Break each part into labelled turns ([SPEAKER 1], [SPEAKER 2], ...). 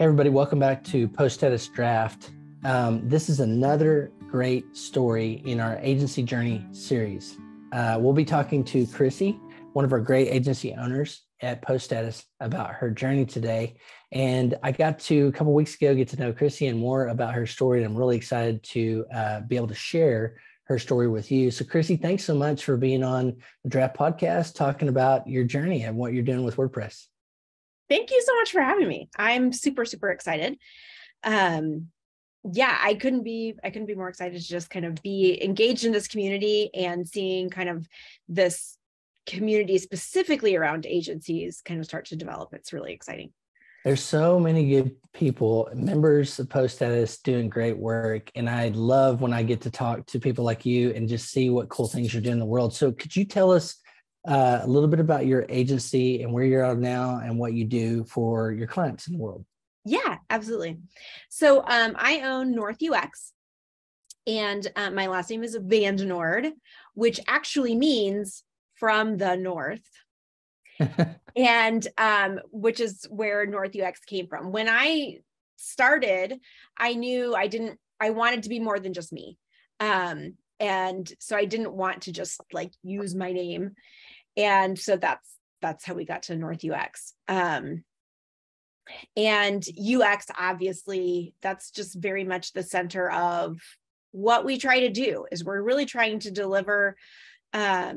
[SPEAKER 1] Hey everybody, welcome back to Post-Status Draft. This is another great story in our agency journey series. We'll be talking to Krissie, one of our great agency owners at Post-Status, about her journey today. And I got to, a couple weeks ago, get to know Krissie and more about her story. And I'm really excited to be able to share her story with you. So Krissie, thanks so much for being on the Draft Podcast, talking about your journey and what you're doing with WordPress.
[SPEAKER 2] Thank you so much for having me. I'm super, super excited. I couldn't be more excited to just kind of be engaged in this community and seeing kind of this community specifically around agencies kind of start to develop. It's really exciting.
[SPEAKER 1] There's so many good people, members of Post-Status doing great work. And I love when I get to talk to people like you and just see what cool things you're doing in the world. So could you tell us a little bit about your agency and where you're at now and what you do for your clients in the world?
[SPEAKER 2] Yeah, absolutely. So I own North UX, and my last name is VandeNoord, which actually means from the north. And which is where North UX came from. When I started, I knew I wanted to be more than just me. And so I didn't want to just like use my name. And so that's how we got to North UX. And UX, obviously, that's just very much the center of what we try to do. Is we're really trying to deliver a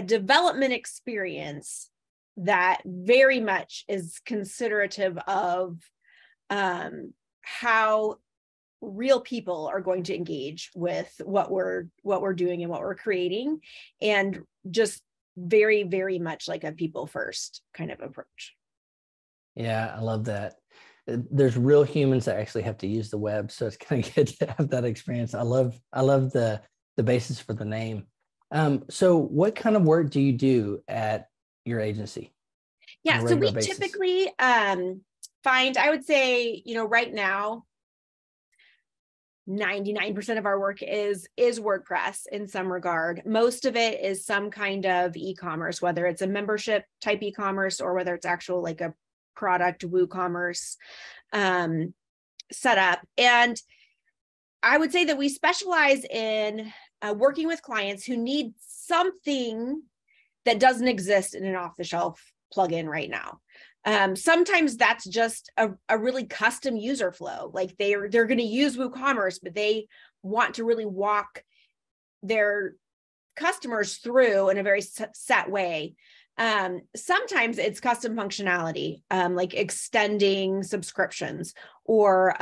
[SPEAKER 2] development experience that very much is considerative of how real people are going to engage with what we're doing and what we're creating, and just very, very much like a people first kind of approach.
[SPEAKER 1] Yeah, I love that. There's real humans that actually have to use the web, so it's kind of good to have that experience. I love the basis for the name. So what kind of work do you do at your agency?
[SPEAKER 2] Yeah, so we typically find, I would say, right now, 99% of our work is WordPress in some regard. Most of it is some kind of e-commerce, whether it's a membership type e-commerce or whether it's actual like a product WooCommerce setup. And I would say that we specialize in working with clients who need something that doesn't exist in an off-the-shelf plugin right now. Sometimes that's just a really custom user flow. Like they're going to use WooCommerce, but they want to really walk their customers through in a very set way. Sometimes it's custom functionality, like extending subscriptions, or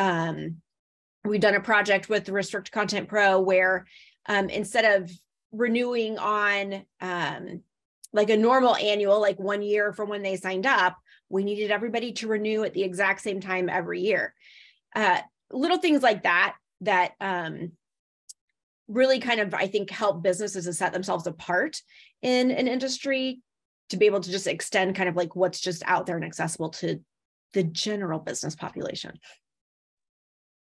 [SPEAKER 2] we've done a project with Restrict Content Pro where instead of renewing on like a normal annual, like 1 year from when they signed up, we needed everybody to renew at the exact same time every year. Little things like that really kind of, I think, help businesses to set themselves apart in an industry, to be able to just extend kind of like what's just out there and accessible to the general business population.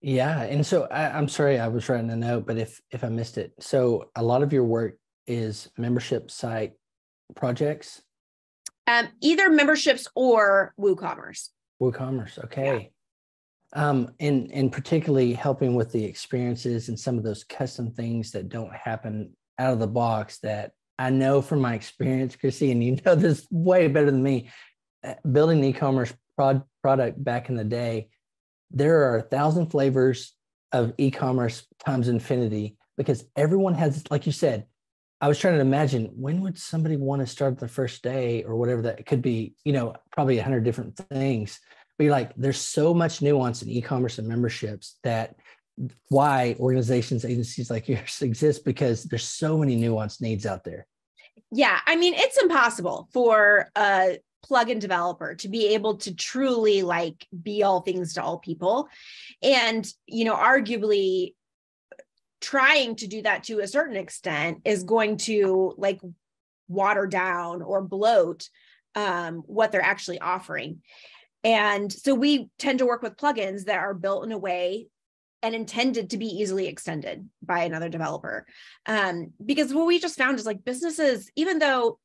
[SPEAKER 1] Yeah. And so I'm sorry, I was writing a note, but if I missed it. So a lot of your work is membership site projects?
[SPEAKER 2] Either memberships or WooCommerce.
[SPEAKER 1] WooCommerce, okay. Yeah. And particularly helping with the experiences and some of those custom things that don't happen out of the box, that I know from my experience, Krissie, and you know this way better than me, building an e-commerce product back in the day, there are 1,000 flavors of e-commerce times infinity, because everyone has, like you said, I was trying to imagine, when would somebody want to start the first day or whatever that could be, probably 100 different things. But you're like, there's so much nuance in e-commerce and memberships, that why organizations, agencies like yours exist, because there's so many nuanced needs out there.
[SPEAKER 2] Yeah. I mean, it's impossible for a plugin developer to be able to truly like be all things to all people. And, arguably, trying to do that to a certain extent is going to like water down or bloat what they're actually offering. And so we tend to work with plugins that are built in a way and intended to be easily extended by another developer. Because what we just found is like businesses, even though,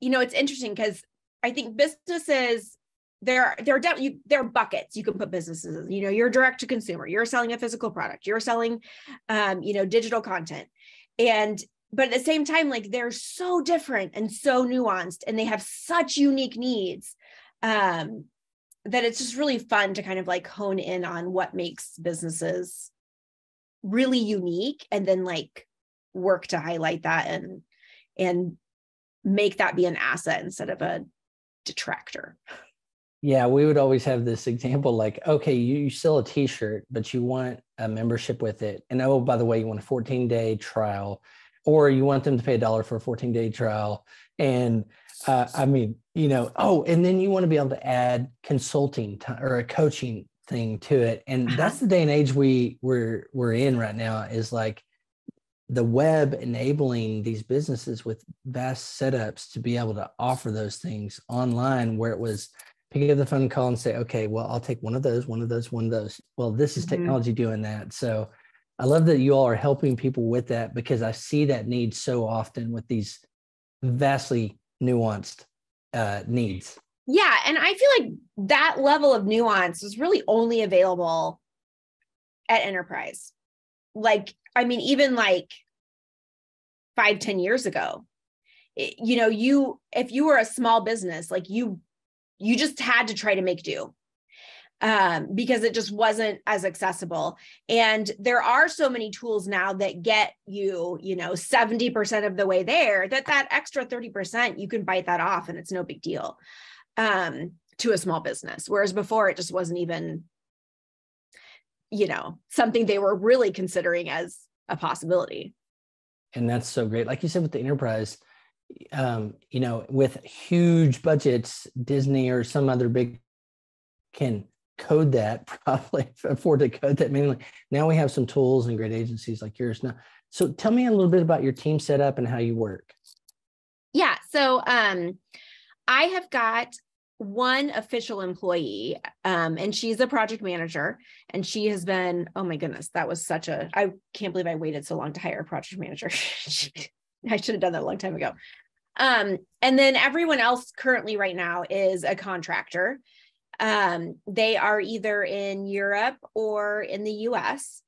[SPEAKER 2] it's interesting because I think businesses there are buckets you can put businesses in. You're direct to consumer, you're selling a physical product, you're selling digital content, but at the same time, like, they're so different and so nuanced, and they have such unique needs that it's just really fun to kind of like hone in on what makes businesses really unique, and then like work to highlight that and make that be an asset instead of a detractor.
[SPEAKER 1] Yeah, we would always have this example like, okay, you sell a t-shirt, but you want a membership with it. And oh, by the way, you want a 14-day trial, or you want them to pay $1 for a 14-day trial. And and then you want to be able to add consulting or a coaching thing to it. And that's the day and age we're in right now, is like the web enabling these businesses with vast setups to be able to offer those things online, where it was pick up the phone call and say, okay, well, I'll take one of those. Well, this is technology doing that. So I love that you all are helping people with that, because I see that need so often with these vastly nuanced needs.
[SPEAKER 2] Yeah. And I feel like that level of nuance is really only available at enterprise. Like, I mean, even like 5-10 years ago, if you were a small business, like you just had to try to make do because it just wasn't as accessible. And there are so many tools now that get you, 70% of the way there, that extra 30%, you can bite that off and it's no big deal to a small business. Whereas before, it just wasn't even, something they were really considering as a possibility.
[SPEAKER 1] And that's so great. Like you said, with the enterprise, with huge budgets, Disney or some other big can code that, probably afford to code that manually. Now we have some tools and great agencies like yours now. So tell me a little bit about your team setup and how you work.
[SPEAKER 2] Yeah. So I have got one official employee, and she's a project manager, and she has been, oh my goodness, I can't believe I waited so long to hire a project manager. I should have done that a long time ago. And then everyone else currently right now is a contractor. They are either in Europe or in the US.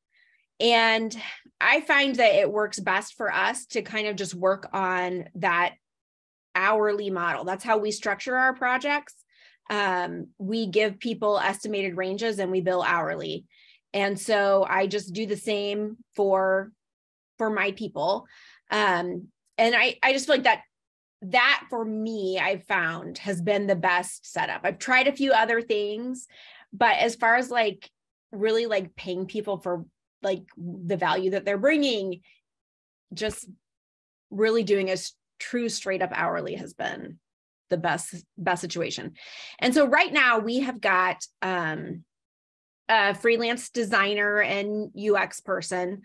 [SPEAKER 2] And I find that it works best for us to kind of just work on that hourly model. That's how we structure our projects. We give people estimated ranges and we bill hourly. And so I just do the same for my people. And I just feel like that for me, I've found has been the best setup. I've tried a few other things, but as far as like really like paying people for like the value that they're bringing, just really doing a true straight up hourly has been the best situation. And so right now we have got a freelance designer and UX person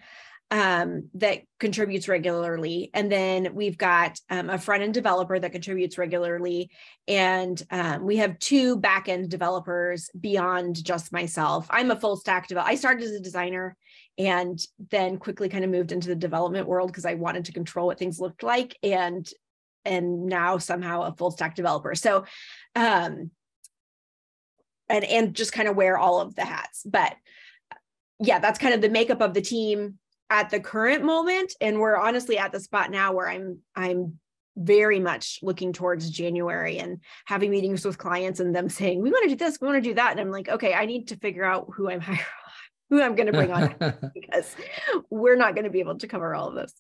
[SPEAKER 2] that contributes regularly. And then we've got a front-end developer that contributes regularly. And we have 2 back-end developers beyond just myself. I'm a full stack developer. I started as a designer and then quickly kind of moved into the development world because I wanted to control what things looked like. And now somehow a full stack developer. So, and just kind of wear all of the hats. But yeah, that's kind of the makeup of the team at the current moment. And we're honestly at the spot now where I'm very much looking towards January and having meetings with clients and them saying, we want to do this, we want to do that. And I'm like, okay, I need to figure out who I'm going to bring on because we're not going to be able to cover all of this.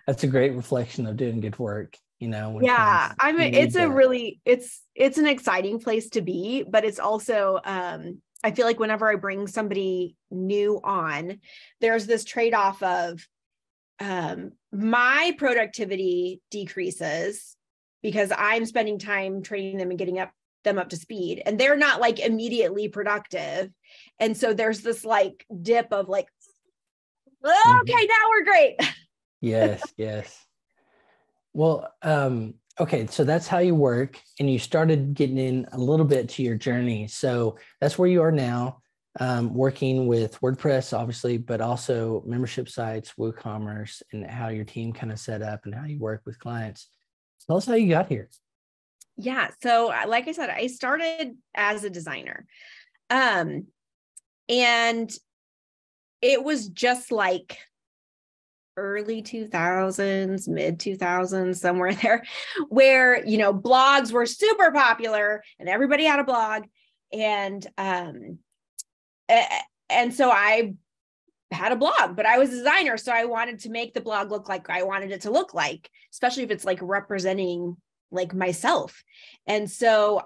[SPEAKER 1] That's a great reflection of doing good work.
[SPEAKER 2] Yeah, I mean, it's an exciting place to be, but it's also, I feel like whenever I bring somebody new on, there's this trade-off of my productivity decreases because I'm spending time training them and getting them up to speed, and they're not like immediately productive. And so there's this like dip of like, okay, now we're great.
[SPEAKER 1] Yes. Well, okay, so that's how you work, and you started getting in a little bit to your journey. So that's where you are now, working with WordPress, obviously, but also membership sites, WooCommerce, and how your team kind of set up and how you work with clients. Tell us how you got here.
[SPEAKER 2] Yeah. So like I said, I started as a designer. And it was just like early 2000s, mid 2000s, somewhere there, where, blogs were super popular and everybody had a blog. And, and so I had a blog, but I was a designer. So I wanted to make the blog look like I wanted it to look like, especially if it's like representing like myself. And so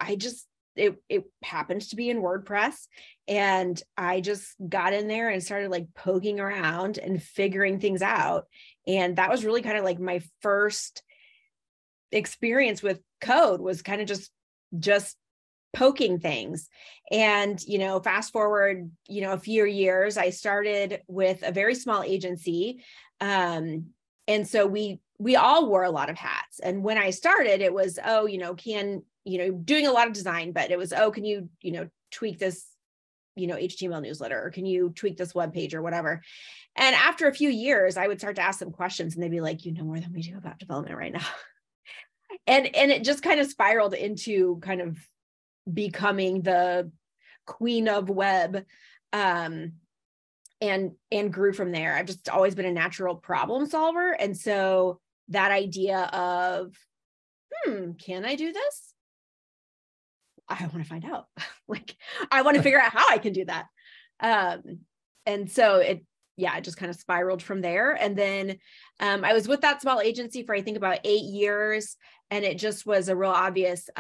[SPEAKER 2] it happened to be in WordPress, and I just got in there and started like poking around and figuring things out. And that was really kind of like my first experience with code, was kind of just poking things. And, fast forward, a few years, I started with a very small agency. And so we all wore a lot of hats. And when I started, it was, doing a lot of design, but it was, can you, tweak this, HTML newsletter, or can you tweak this web page or whatever? And after a few years, I would start to ask them questions, and they'd be like, you know more than we do about development right now. And it just kind of spiraled into kind of becoming the queen of web, and grew from there. I've just always been a natural problem solver. And so that idea of, can I do this? I want to find out. Like, I want to figure out how I can do that. And so it just kind of spiraled from there. And then I was with that small agency for, I think, about 8 years. And it just was a real obvious,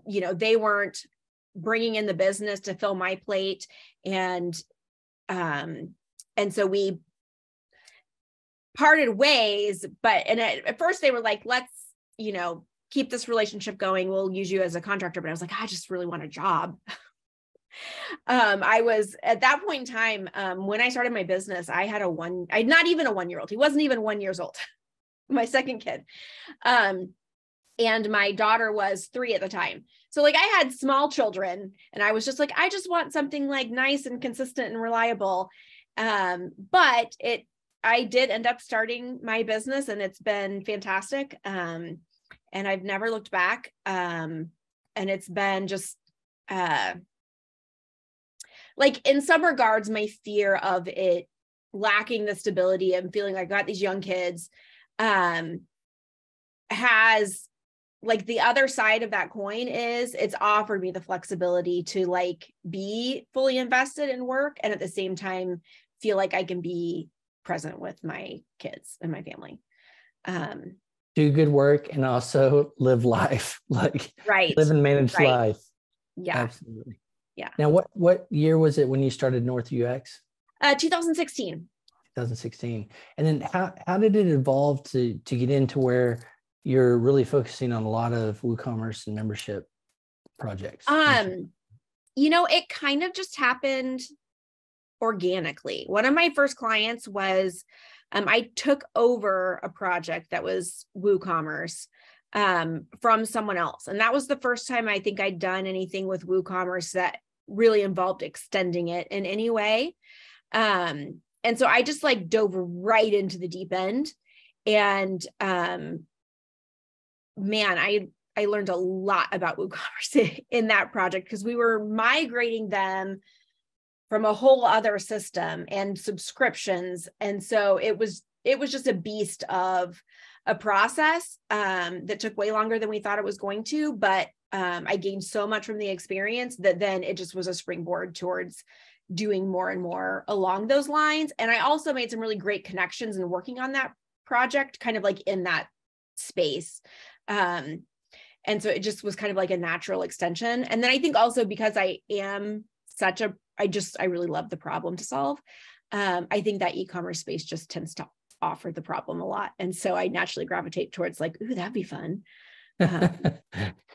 [SPEAKER 2] they weren't bringing in the business to fill my plate. And so we parted ways, and at first they were like, let's, keep this relationship going. We'll use you as a contractor. But I was like, I just really want a job. I was at that point in time, when I started my business, I had not even a 1-year-old. He wasn't even 1 year old, my second kid. And my daughter was 3 at the time. So like I had small children, and I was just like, I just want something like nice and consistent and reliable. But I did end up starting my business, and it's been fantastic. And I've never looked back. And it's been just, like in some regards, my fear of it lacking the stability and feeling like I got these young kids, has, like, the other side of that coin is it's offered me the flexibility to like be fully invested in work, and at the same time feel like I can be present with my kids and my family.
[SPEAKER 1] Do good work and also live life, like live and manage life.
[SPEAKER 2] Yeah,
[SPEAKER 1] absolutely.
[SPEAKER 2] Yeah.
[SPEAKER 1] Now, what year was it when you started North UX?
[SPEAKER 2] 2016.
[SPEAKER 1] 2016. And then how did it evolve to get into where you're really focusing on a lot of WooCommerce and membership projects?
[SPEAKER 2] It kind of just happened organically. One of my first clients was, I took over a project that was WooCommerce from someone else. And that was the first time I think I'd done anything with WooCommerce that really involved extending it in any way. And so I just like dove right into the deep end. And man, I learned a lot about WooCommerce in that project, because we were migrating them from a whole other system and subscriptions. And so it was just a beast of a process that took way longer than we thought it was going to. But I gained so much from the experience that then it just was a springboard towards doing more and more along those lines. And I also made some really great connections in working on that project, kind of like in that space. And so it just was kind of like a natural extension. And then I think also because I am I really love the problem to solve. I think that e-commerce space just tends to offer the problem a lot. And so I naturally gravitate towards like, ooh, that'd be fun.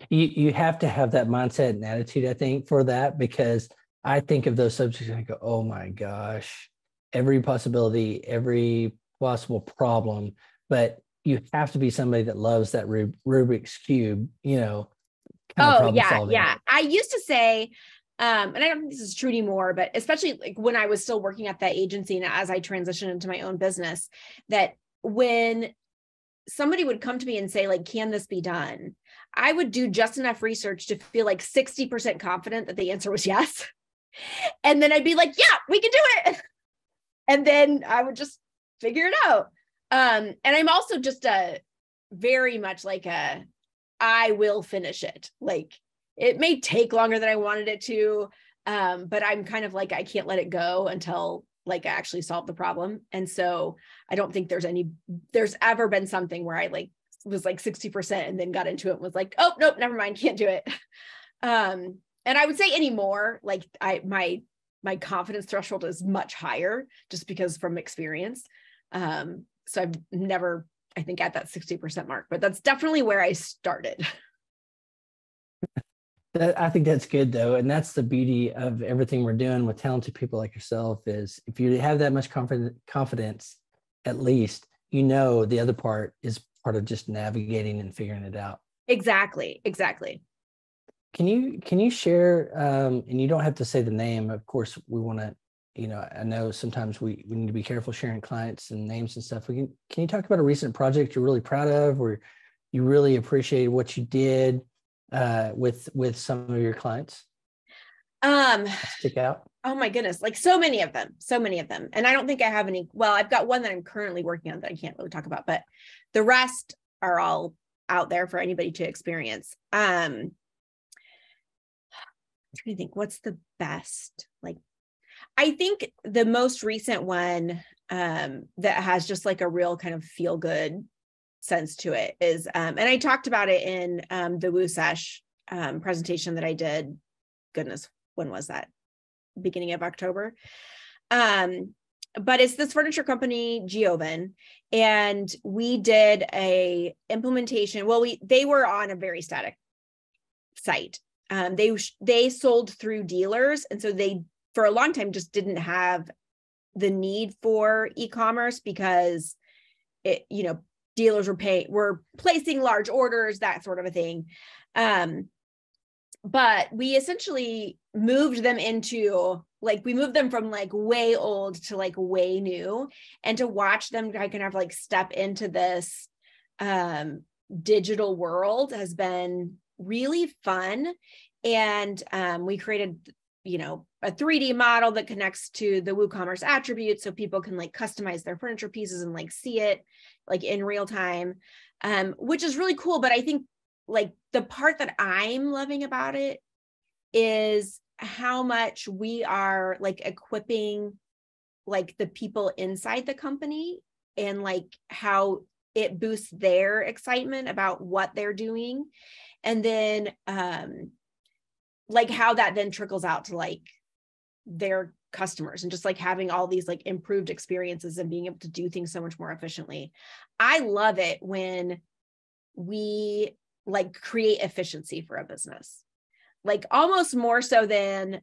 [SPEAKER 1] You have to have that mindset and attitude, I think, for that, because I think of those subjects and I go, oh my gosh, every possibility, every possible problem, but you have to be somebody that loves that Rubik's Cube, kind of problem solving.
[SPEAKER 2] Yeah. I used to say, and I don't think this is true anymore, but especially like when I was still working at that agency and as I transitioned into my own business, that when somebody would come to me and say, like, can this be done? I would do just enough research to feel like 60% confident that the answer was yes. And then I'd be like, yeah, we can do it. And then I would just figure it out. And I'm also just very much like I will finish it. Like, it may take longer than I wanted it to, but I'm kind of like, I can't let it go until like I actually solve the problem. And so I don't think there's ever been something where I like was like 60% and then got into it and was like, oh, nope, never mind, can't do it. And I would say anymore, like my confidence threshold is much higher just because from experience. So I've never, I think, at that 60% mark, but that's definitely where I started.
[SPEAKER 1] I think that's good though. And that's the beauty of everything we're doing with talented people like yourself is if you have that much confidence, at least, you know, the other part is part of just navigating and figuring it out.
[SPEAKER 2] Exactly.
[SPEAKER 1] Can you share, and you don't have to say the name, of course, we want to, you know, I know sometimes we need to be careful sharing clients and names and stuff. Can you talk about a recent project you're really proud of, or you really appreciated what you did with some of your clients? Stick out.
[SPEAKER 2] Oh my goodness, like so many of them. And I don't think I have any, well, I've got one that I'm currently working on that I can't really talk about, but the rest are all out there for anybody to experience. I'm trying to think what's the best. Like, I think the most recent one that has just like a real kind of feel good sense to it is, and I talked about it in the Woo Sesh presentation that I did. Goodness, when was that? Beginning of October. But it's this furniture company, Giovan, and we did a implementation. Well, they were on a very static site. They sold through dealers, and so they for a long time just didn't have the need for e-commerce because it, you know, dealers were placing large orders, that sort of a thing. But we essentially moved them into like, we moved them from like way old to like way new, and to watch them kind of like step into this digital world has been really fun. And we created, you know, a 3D model that connects to the WooCommerce attributes so people can like customize their furniture pieces and like see it like in real time, which is really cool. But I think like the part that I'm loving about it is how much we are like equipping like the people inside the company, and like how it boosts their excitement about what they're doing. And then like how that then trickles out to like their customers, and just like having all these like improved experiences and being able to do things so much more efficiently. I love it when we like create efficiency for a business, like almost more so than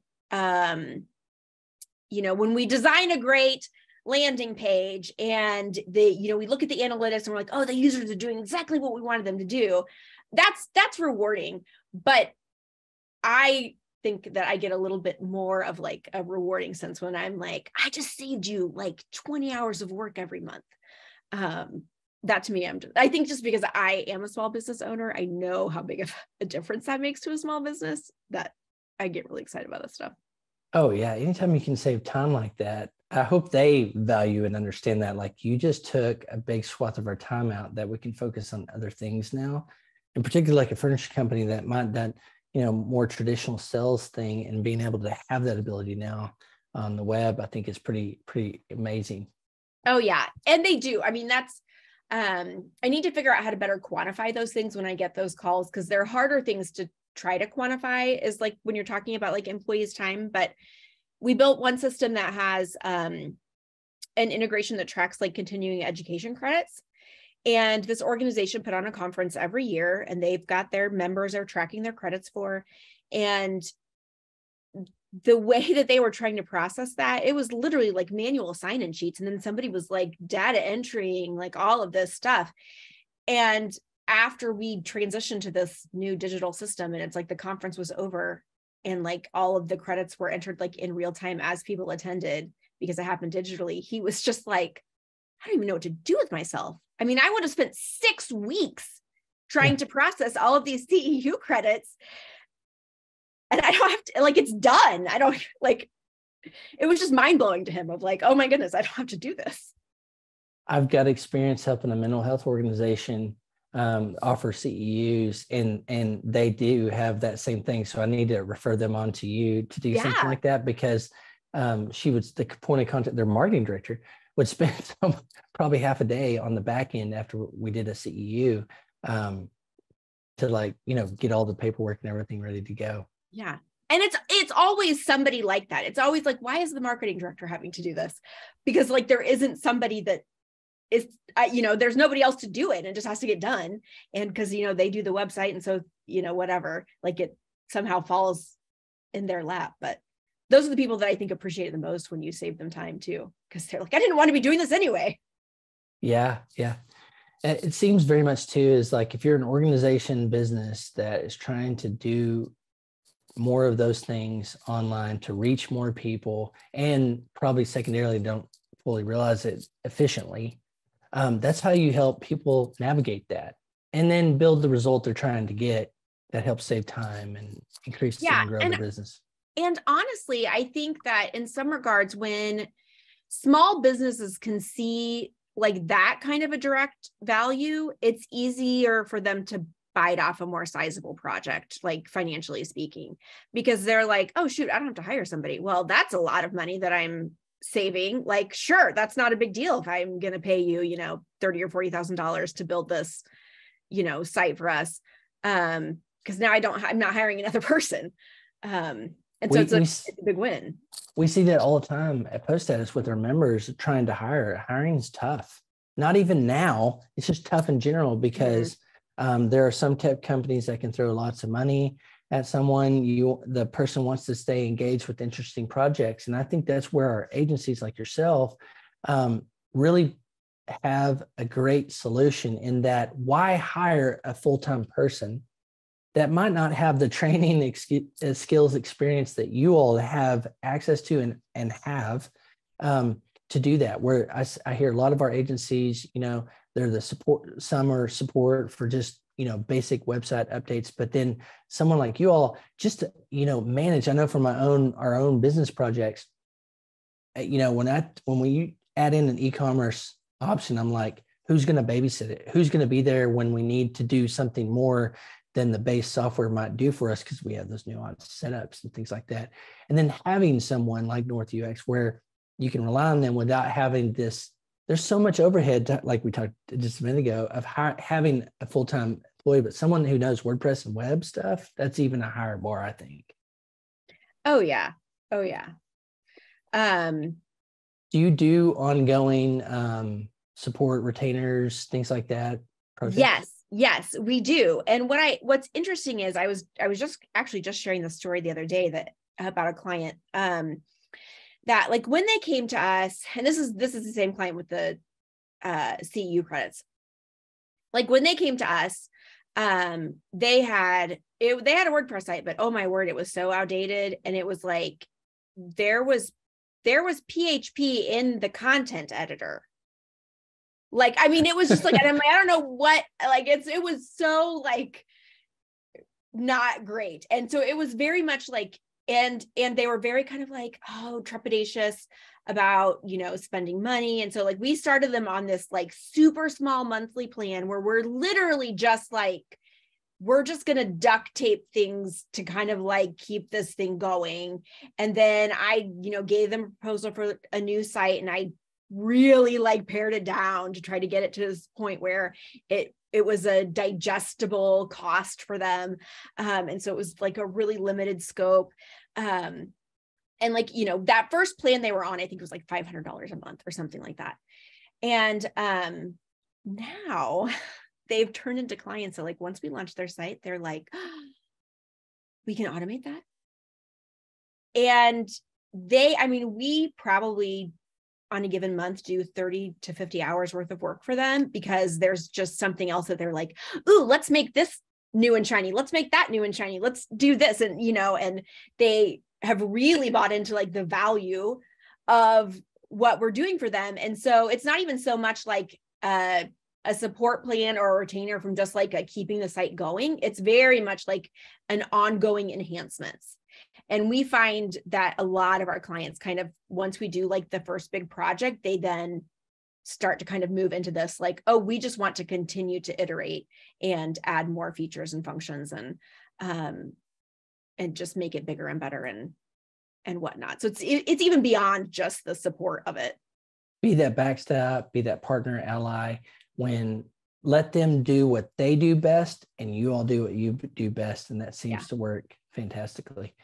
[SPEAKER 2] you know, when we design a great landing page and we look at the analytics and we're like, oh, the users are doing exactly what we wanted them to do. That's rewarding. But I think that I get a little bit more of like a rewarding sense when I'm like, I just saved you like 20 hours of work every month. That to me, I think just because I am a small business owner, I know how big of a difference that makes to a small business, that I get really excited about that stuff.
[SPEAKER 1] Oh yeah. Anytime you can save time like that, I hope they value and understand that. Like, you just took a big swath of our time out that we can focus on other things now. In particular, like a furniture company that might that, you know, more traditional sales thing, and being able to have that ability now on the web, I think is pretty amazing.
[SPEAKER 2] Oh yeah. And they do. I mean, that's, I need to figure out how to better quantify those things when I get those calls, because they're harder things to try to quantify, is like when you're talking about like employees' time. But we built one system that has an integration that tracks like continuing education credits. And this organization put on a conference every year, and they've got their members are tracking their credits for. And the way that they were trying to process that, it was literally like manual sign-in sheets. And then somebody was like data entering like all of this stuff. And after we transitioned to this new digital system, and it's like the conference was over and like all of the credits were entered like in real time as people attended, because it happened digitally, he was just like, I don't even know what to do with myself. I mean, I would have spent 6 weeks trying to process all of these CEU credits. And I don't have to, like, it's done. I don't like, it was just mind blowing to him of like, oh my goodness, I don't have to do this.
[SPEAKER 1] I've got experience helping a mental health organization offer CEUs, and they do have that same thing. So I need to refer them on to you to do something like that, because she was the point of contact. Their marketing director would spend probably half a day on the back end after we did a CEU to, like, you know, get all the paperwork and everything ready to go.
[SPEAKER 2] Yeah. And it's always somebody like that. It's always like, why is the marketing director having to do this? Because like, there isn't somebody that is, you know, there's nobody else to do it, and it just has to get done. And because, you know, they do the website. And so, you know, whatever, like it somehow falls in their lap. But those are the people that I think appreciate it the most when you save them time too. Because they're like, I didn't want to be doing this anyway.
[SPEAKER 1] Yeah. Yeah. It seems very much too is like, if you're an organization business that is trying to do more of those things online to reach more people, and probably secondarily don't fully realize it efficiently, that's how you help people navigate that and then build the result they're trying to get that helps save time and increase and grow the business.
[SPEAKER 2] And honestly, I think that in some regards, when small businesses can see like that kind of a direct value, it's easier for them to bite off a more sizable project, like financially speaking, because they're like, oh shoot, I don't have to hire somebody. Well, that's a lot of money that I'm saving. Like, sure, that's not a big deal if I'm going to pay you, you know, $30,000 or $40,000 to build this, you know, site for us. Because now I'm not hiring another person. And so it's a big win.
[SPEAKER 1] We see that all the time at Post Status with our members trying to hire. Hiring is tough. Not even now. It's just tough in general, because there are some tech companies that can throw lots of money at someone. The person wants to stay engaged with interesting projects. And I think that's where our agencies like yourself really have a great solution, in that why hire a full-time person that might not have the training skills experience that you all have access to and have to do that. Where I hear a lot of our agencies, you know, they're the support, some are support for just, you know, basic website updates, but then someone like you all just to, you know, manage. I know from our own business projects, you know, when we add in an e-commerce option, I'm like, who's going to babysit it? Who's going to be there when we need to do something more than the base software might do for us, because we have those nuanced setups and things like that. And then having someone like North UX where you can rely on them without having this. There's so much overhead, like we talked just a minute ago, of having a full-time employee, but someone who knows WordPress and web stuff, that's even a higher bar, I think.
[SPEAKER 2] Oh yeah.
[SPEAKER 1] Do you do ongoing support, retainers, things like that? Projects?
[SPEAKER 2] Yes, we do. And what's interesting is I was just sharing the story the other day that about a client that, like, when they came to us, and this is the same client with the CEU credits. Like, when they came to us, they had a WordPress site, but oh my word, it was so outdated. And it was like, there was PHP in the content editor. Like, I mean, it was just like, and I'm like, I don't know what, like, it was so like not great. And so it was very much like, and they were very kind of like, oh, trepidatious about, you know, spending money. And so like, we started them on this like super small monthly plan where we're literally just like, we're just going to duct tape things to kind of like keep this thing going. And then I, you know, gave them a proposal for a new site, and I really like pared it down to try to get it to this point where it was a digestible cost for them. And so it was like a really limited scope. And like, you know, that first plan they were on, I think it was like $500 a month or something like that. And now they've turned into clients. So like, once we launch their site, they're like, oh, we can automate that. And we probably on a given month do 30 to 50 hours worth of work for them, because there's just something else that they're like, ooh, let's make this new and shiny. Let's make that new and shiny. Let's do this. And, you know, and they have really bought into like the value of what we're doing for them. And so it's not even so much like a support plan or a retainer from just like keeping the site going. It's very much like an ongoing enhancements. And we find that a lot of our clients kind of, once we do like the first big project, they then start to kind of move into this like, oh, we just want to continue to iterate and add more features and functions and just make it bigger and better and whatnot. So it's even beyond just the support of it.
[SPEAKER 1] Be that backstop, be that partner, ally, when let them do what they do best and you all do what you do best. And that seems to work fantastically.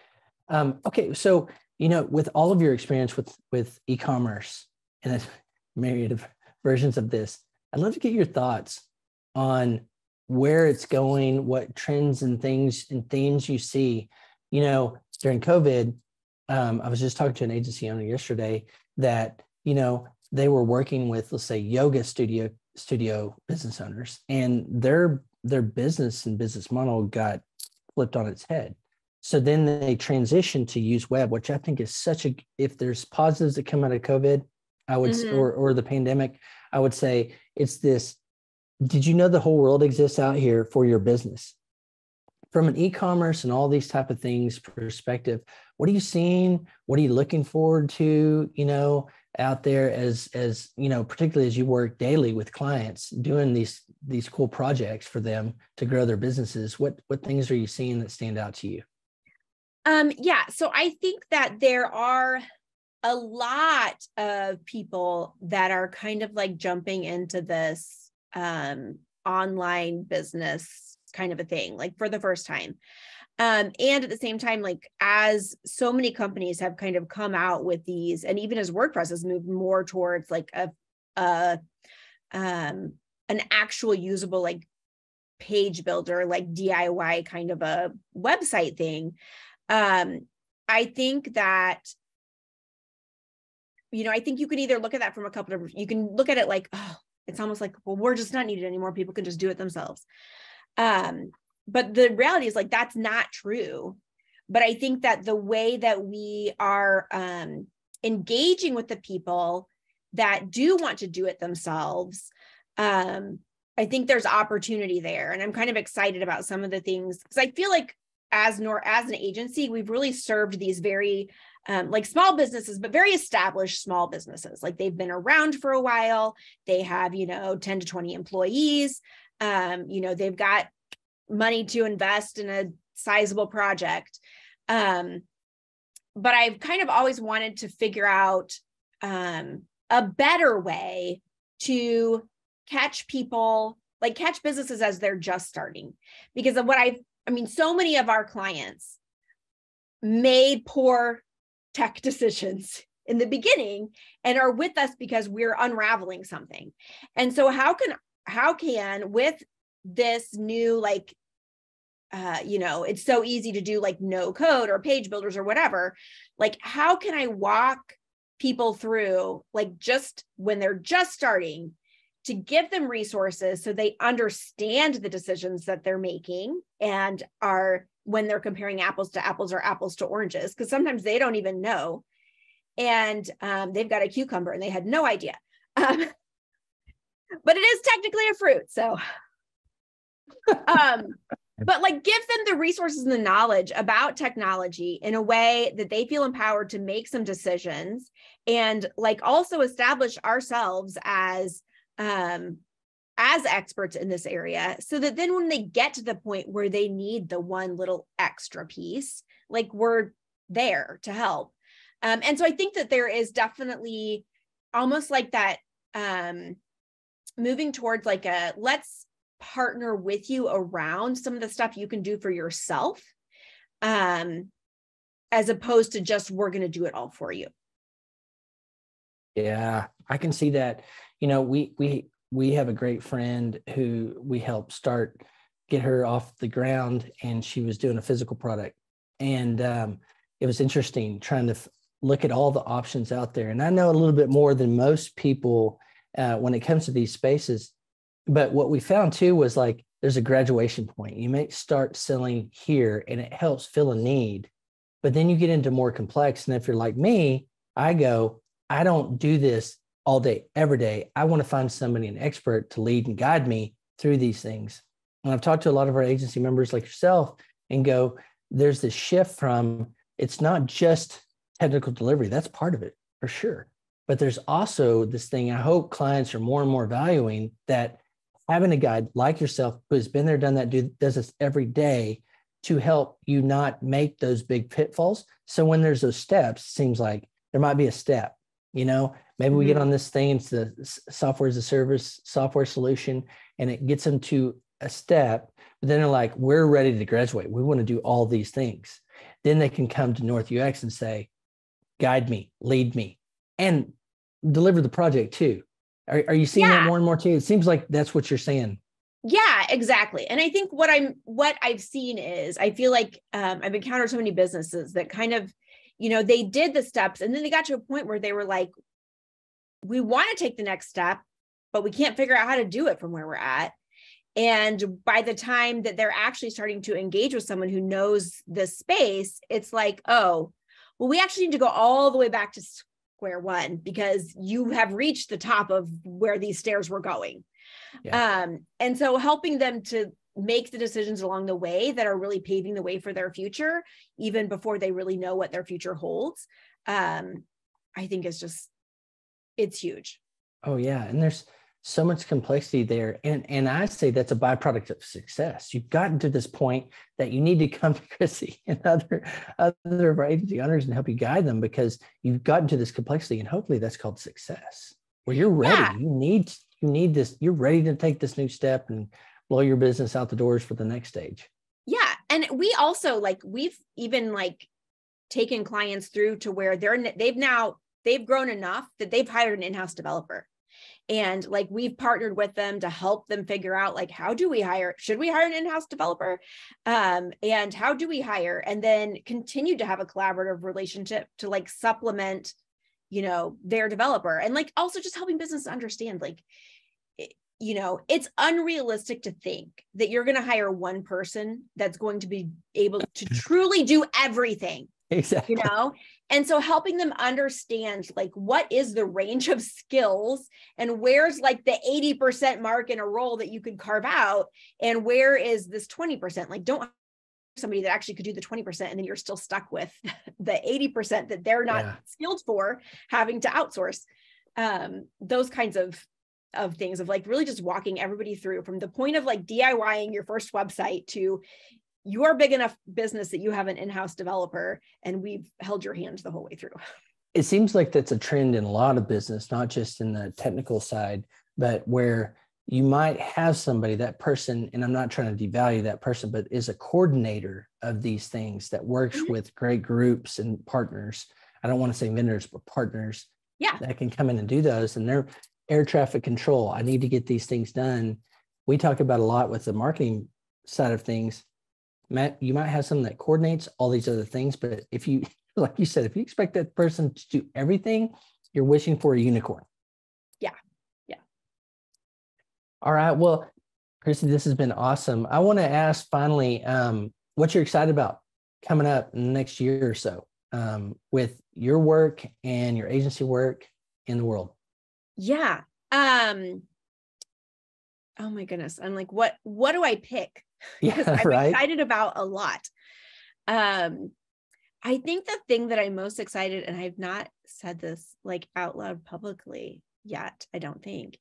[SPEAKER 1] Okay. So, with all of your experience with e-commerce and a myriad of versions of this, I'd love to get your thoughts on where it's going, what trends and things and themes you see. During COVID, I was just talking to an agency owner yesterday that, they were working with, let's say, yoga studio business owners, and their business and business model got flipped on its head. So then they transitioned to use web, which I think is if there's positives that come out of COVID, I would, or the pandemic, I would say it's this. Did you know the whole world exists out here for your business? From an e-commerce and all these type of things perspective, what are you seeing? What are you looking forward to, out there as particularly as you work daily with clients doing these cool projects for them to grow their businesses? What things are you seeing that stand out to you?
[SPEAKER 2] So I think that there are a lot of people that are kind of like jumping into this online business kind of a thing, like for the first time. And at the same time, like as so many companies have kind of come out with these, and even as WordPress has moved more towards like an actual usable like page builder, like DIY kind of a website thing. I think that, I think you can either look at that from a couple of, you can look at it like, oh, it's almost like, well, we're just not needed anymore. People can just do it themselves. But the reality is like, that's not true. But I think that the way that we are engaging with the people that do want to do it themselves, I think there's opportunity there. And I'm kind of excited about some of the things, because I feel like as an agency, we've really served these very like small businesses, but very established small businesses. Like they've been around for a while. They have, 10 to 20 employees. They've got money to invest in a sizable project. But I've kind of always wanted to figure out a better way to catch people, like catch businesses as they're just starting. Because of so many of our clients made poor tech decisions in the beginning and are with us because we're unraveling something. And so how can with this new, like, it's so easy to do like no code or page builders or whatever, like, how can I walk people through, like, just when they're just starting, to give them resources so they understand the decisions that they're making and are, when they're comparing apples to apples or apples to oranges, because sometimes they don't even know. And they've got a cucumber and they had no idea. But it is technically a fruit. So, but like give them the resources and the knowledge about technology in a way that they feel empowered to make some decisions, and like also establish ourselves as experts in this area, so that then when they get to the point where they need the one little extra piece, like we're there to help. And so I think that there is definitely almost like that moving towards like let's partner with you around some of the stuff you can do for yourself, as opposed to just, we're going to do it all for you.
[SPEAKER 1] Yeah, I can see that. We have a great friend who we helped get her off the ground, and she was doing a physical product. And it was interesting trying to look at all the options out there. And I know a little bit more than most people when it comes to these spaces. But what we found too was like, there's a graduation point. You may start selling here and it helps fill a need, but then you get into more complex. And if you're like me, I don't do this all day, every day. I want to find somebody, an expert, to lead and guide me through these things. And I've talked to a lot of our agency members like yourself and go, there's this shift from, it's not just technical delivery. That's part of it for sure. But there's also this thing I hope clients are more and more valuing, that having a guide like yourself who has been there, done that, does this every day to help you not make those big pitfalls. So when there's those steps, it seems like there might be a step, maybe we get on this thing, it's the software as a service, software solution, and it gets them to a step, but then they're like, we're ready to graduate. We want to do all these things. Then they can come to North UX and say, guide me, lead me, and deliver the project too. Are you seeing that more and more too? It seems like that's what you're saying.
[SPEAKER 2] Yeah, exactly. And I think what I've seen is, I feel like I've encountered so many businesses that kind of, they did the steps and then they got to a point where they were like, we want to take the next step, but we can't figure out how to do it from where we're at. And by the time that they're actually starting to engage with someone who knows this space, it's like, oh, well, we actually need to go all the way back to square one because you have reached the top of where these stairs were going. Yeah. And so helping them to make the decisions along the way that are really paving the way for their future, even before they really know what their future holds, I think it's huge.
[SPEAKER 1] Oh yeah. And there's so much complexity there. And I say that's a byproduct of success. You've gotten to this point that you need to come to Krissie and other of our agency owners and help you guide them, because you've gotten to this complexity, and hopefully that's called success, where you're ready. Yeah. You need this, you're ready to take this new step and blow your business out the doors for the next stage.
[SPEAKER 2] Yeah. And we also we've even taken clients through to where they've grown enough that they've hired an in-house developer. And we've partnered with them to help them figure out should we hire an in-house developer? And how do we hire? And then continue to have a collaborative relationship to supplement, their developer. And also just helping business understand, it's unrealistic to think that you're going to hire one person that's going to be able to truly do everything.
[SPEAKER 1] Exactly.
[SPEAKER 2] And so helping them understand what is the range of skills and where's the 80% mark in a role that you could carve out, and where is this 20%? Don't hire somebody that actually could do the 20% and then you're still stuck with the 80% that they're not skilled for, having to outsource. Those kinds of things of really just walking everybody through from the point of DIYing your first website to you're big enough business that you have an in-house developer and we've held your hand the whole way through.
[SPEAKER 1] It seems like that's a trend in a lot of business, not just in the technical side, but where you might have somebody, that person, and I'm not trying to devalue that person, but is a coordinator of these things that works with great groups and partners. I don't want to say vendors, but partners that can come in and do those. And they're air traffic control. I need to get these things done. We talk about a lot with the marketing side of things. Matt, you might have someone that coordinates all these other things, but if you, like you said, if you expect that person to do everything, you're wishing for a unicorn.
[SPEAKER 2] Yeah.
[SPEAKER 1] All right. Well, Krissie, this has been awesome. I want to ask finally, what you're excited about coming up in the next year or so with your work and your agency work in the world.
[SPEAKER 2] Yeah. Oh my goodness. I'm what do I pick? Because I'm excited about a lot. I think the thing that I'm most excited, and I've not said this out loud publicly yet, I don't think,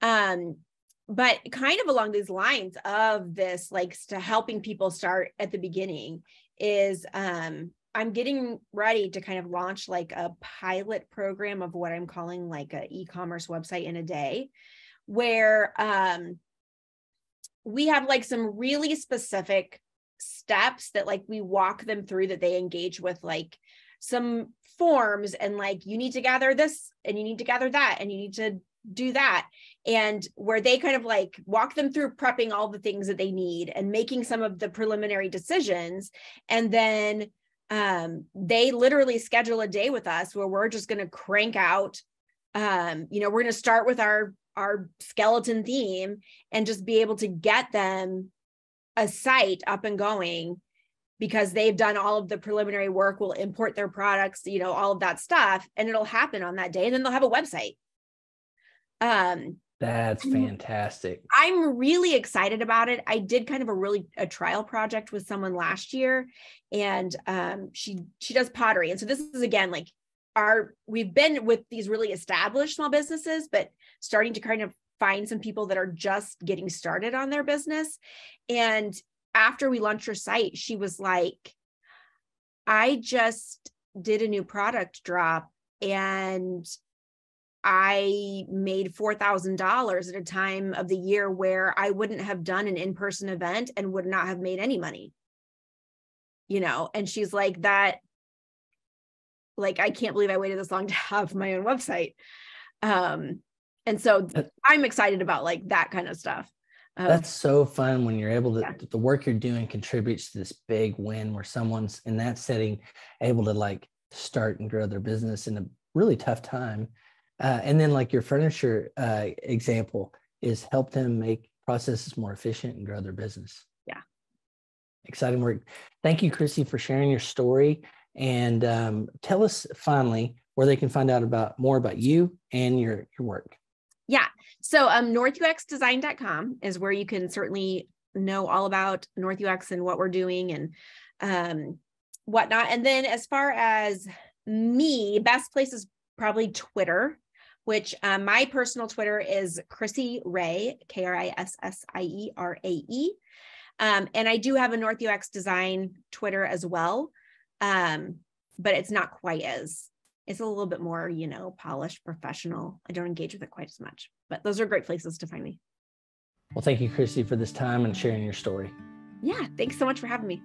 [SPEAKER 2] but kind of along these lines of this, to helping people start at the beginning, is I'm getting ready to kind of launch a pilot program of what I'm calling an e-commerce website in a day, where we have some really specific steps that we walk them through, that they engage with some forms, and you need to gather this and you need to gather that and you need to do that, and where they kind of walk them through prepping all the things that they need and making some of the preliminary decisions. And then they literally schedule a day with us where we're just going to crank out, we're going to start with our skeleton theme and just be able to get them a site up and going, because they've done all of the preliminary work. We'll import their products, all of that stuff, and it'll happen on that day. And then they'll have a website.
[SPEAKER 1] That's fantastic.
[SPEAKER 2] I'm really excited about it. I did kind of a trial project with someone last year, and she does pottery. And so this is, again, like we've been with these really established small businesses, but starting to kind of find some people that are just getting started on their business. And after we launched her site, she was like, I just did a new product drop and I made $4,000 at a time of the year where I wouldn't have done an in-person event and would not have made any money, and she's like, that, like, I can't believe I waited this long to have my own website. And so I'm excited about like that kind of stuff.
[SPEAKER 1] That's so fun when you're able to, the work you're doing contributes to this big win where someone's in that setting able to like start and grow their business in a really tough time. And then like your furniture example is help them make processes more efficient and grow their business.
[SPEAKER 2] Yeah.
[SPEAKER 1] Exciting work. Thank you, Krissie, for sharing your story. And tell us finally where they can find out more about you and your work.
[SPEAKER 2] Yeah. So northuxdesign.com is where you can certainly know all about NorthUX and what we're doing and whatnot. And then as far as me, best place is probably Twitter, which my personal Twitter is Krissie Rae, KRISSIERAE. And I do have a NorthUX Design Twitter as well. But it's not quite it's a little bit more, polished, professional. I don't engage with it quite as much, but those are great places to find me.
[SPEAKER 1] Well, thank you, Krissie, for this time and sharing your story.
[SPEAKER 2] Yeah. Thanks so much for having me.